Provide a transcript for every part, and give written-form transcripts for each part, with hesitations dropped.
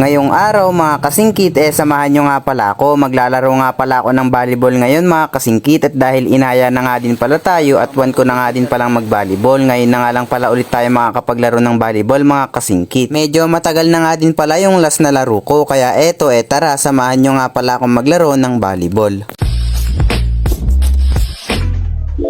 Ngayong araw mga kasingkit, samahan nyo nga pala ako. Maglalaro nga pala ako ng volleyball ngayon mga kasingkit, at dahil inaya na nga din pala tayo at one ko na nga din palang mag-volleyball, ngayon na nga lang pala ulit tayo makakapaglaro ng volleyball mga kasingkit. Medyo matagal na nga din pala yung last na laro ko, kaya eto tara samahan nyo nga pala akong maglaro ng volleyball.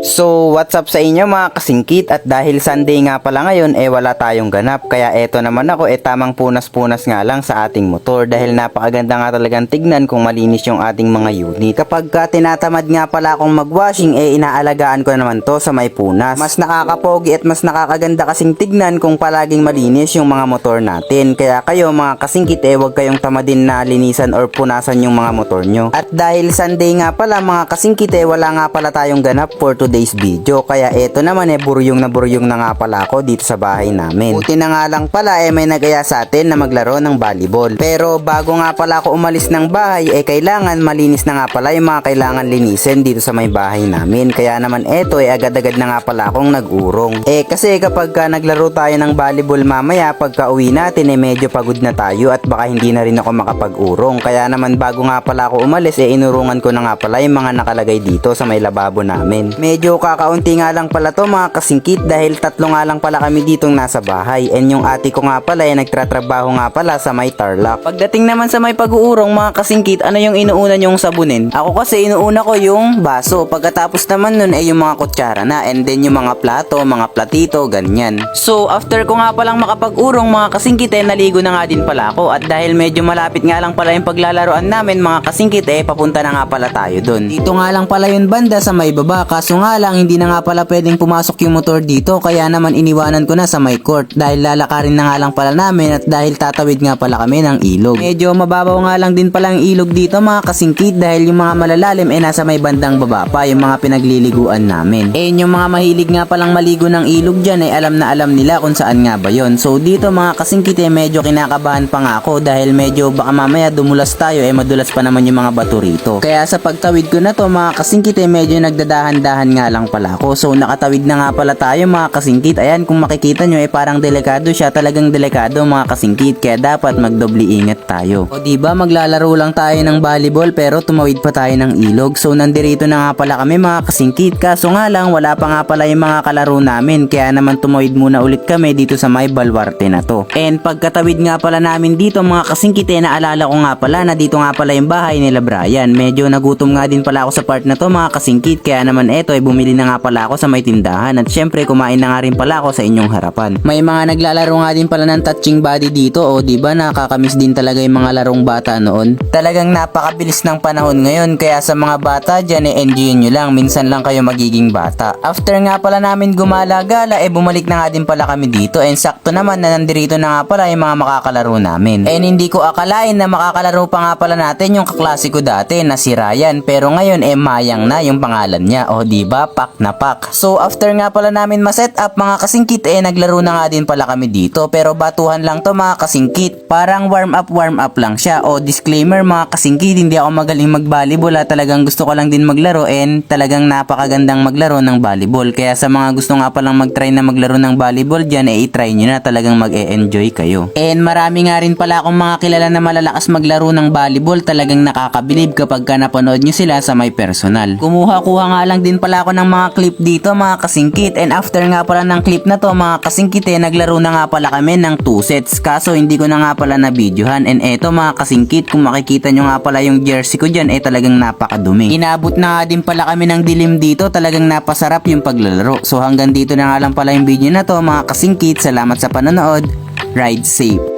So what's up sa inyo mga kasingkit, at dahil Sunday nga pala ngayon wala tayong ganap, kaya eto naman ako tamang punas-punas nga lang sa ating motor dahil napakaganda nga talagang tignan kung malinis yung ating mga unit. Kapag tinatamad nga pala akong magwashing inaalagaan ko naman to sa may punas. Mas nakakapogi at mas nakakaganda kasing tignan kung palaging malinis yung mga motor natin, kaya kayo mga kasingkit huwag kayong tamadin na linisan or punasan yung mga motor nyo. At dahil Sunday nga pala mga kasingkit wala nga pala tayong ganap for today's video, kaya eto naman buryong na nga pala ako dito sa bahay namin. Buti na nga lang pala may nagaya sa atin na maglaro ng volleyball. Pero bago nga pala ako umalis ng bahay kailangan malinis na nga pala yung mga kailangan linisin dito sa may bahay namin, kaya naman eto agad-agad na nga pala akong nag-urong. Kasi kapag naglaro tayo ng volleyball mamaya, pagka uwi natin medyo pagod na tayo at baka hindi na rin ako makapag-urong, kaya naman bago nga pala ako umalis inurungan ko na nga pala yung mga nakalagay dito sa may lababo namin. Medyo kakaunti nga lang pala to mga kasingkit dahil tatlo nga lang pala kami ditong nasa bahay, and yung ate ko nga pala nagtratrabaho nga pala sa may Tarlac. Pagdating naman sa may pag-uurong mga kasingkit, ano yung inuuna nyong sabunin? Ako kasi inuuna ko yung baso, pagkatapos naman nun yung mga kutsara na, and then yung mga plato, mga platito, ganyan. So after ko nga palang makapag-urong mga kasingkit naligo na nga din pala ako, at dahil medyo malapit nga lang pala yung paglalaroan namin mga kasingkit papunta na nga pala tayo dun. Dito nga lang pala yung banda sa may baba, kaso nga lang hindi na nga pala pwedeng pumasok yung motor dito, kaya naman iniwanan ko na sa may court dahil lalakarin na nga lang pala namin, at dahil tatawid nga pala kami ng ilog. Medyo mababaw nga lang din pala ang ilog dito mga kasingkit dahil yung mga malalalim nasa may bandang baba pa, yung mga pinagliliguan namin. Yung mga mahilig nga palang maligo ng ilog dyan alam na alam nila kung saan nga ba yon. So dito mga kasingkit medyo kinakabahan pa nga ako dahil medyo baka mamaya dumulas tayo madulas pa naman yung mga bato rito. Kaya sa pagtawid ko na to mga kasingkit medyo nagdadahan-dahan nga lang pala ako. So nakatawid na nga pala tayo mga kasingkit. Ayan, kung makikita nyo parang delikado siya, talagang delikado mga kasingkit, kaya dapat magdobli ingat tayo. O diba maglalaro lang tayo ng volleyball pero tumawid pa tayo ng ilog. So nandirito na nga pala kami mga kasingkit, kaso nga lang wala pa nga pala yung mga kalaro namin, kaya naman tumawid muna ulit kami dito sa may balwarte na to. And pagkatawid nga pala namin dito mga kasingkit naalala ko nga pala na dito nga pala yung bahay nila Brian. Medyo nagutom nga din pala ako sa part na to mga kasingkit, kaya naman bumili na nga pala ako sa may tindahan, at syempre kumain na nga rin pala ako sa inyong harapan. May mga naglalaro nga din pala ng touching body dito, o diba nakakamiss din talaga yung mga larong bata noon. Talagang napakabilis ng panahon ngayon, kaya sa mga bata dyan enjoy nyo lang, minsan lang kayo magiging bata. After nga pala namin gumala-gala bumalik na nga din pala kami dito, and sakto naman na nandirito na nga pala yung mga makakalaro namin. And hindi ko akalain na makakalaro pa nga pala natin yung kaklase ko dati na si Ryan, pero ngayon Mayang na yung pangalan niya, o diba pak na pak. So after nga pala namin ma-set up mga kasingkit naglaro na nga din pala kami dito, pero batuhan lang to mga kasingkit, parang warm up lang siya. O disclaimer mga kasingkit, hindi ako magaling mag-volleyball talagang gusto ko lang din maglaro, and talagang napakagandang maglaro ng volleyball, kaya sa mga gusto nga palang mag-try na maglaro ng volleyball dyan i-try nyo na, talagang mag-e-enjoy kayo. And marami nga rin pala akong mga kilala na malalakas maglaro ng volleyball, talagang nakakabilib kapag ka napanood nyo sila sa may personal. Kumuha-kuha nga lang din pala ako ng mga clip dito mga kasingkit, and after nga pala ng clip na to mga kasingkit naglaro na nga pala kami ng 2 sets, kaso hindi ko na nga pala na videohan. And eto mga kasingkit, kung makikita nyo nga pala yung jersey ko dyan talagang napakadumi. Inabot na nga din pala kami ng dilim dito, talagang napasarap yung paglalaro. So hanggang dito na nga lang pala yung video na to mga kasingkit. Salamat sa panonood, ride safe.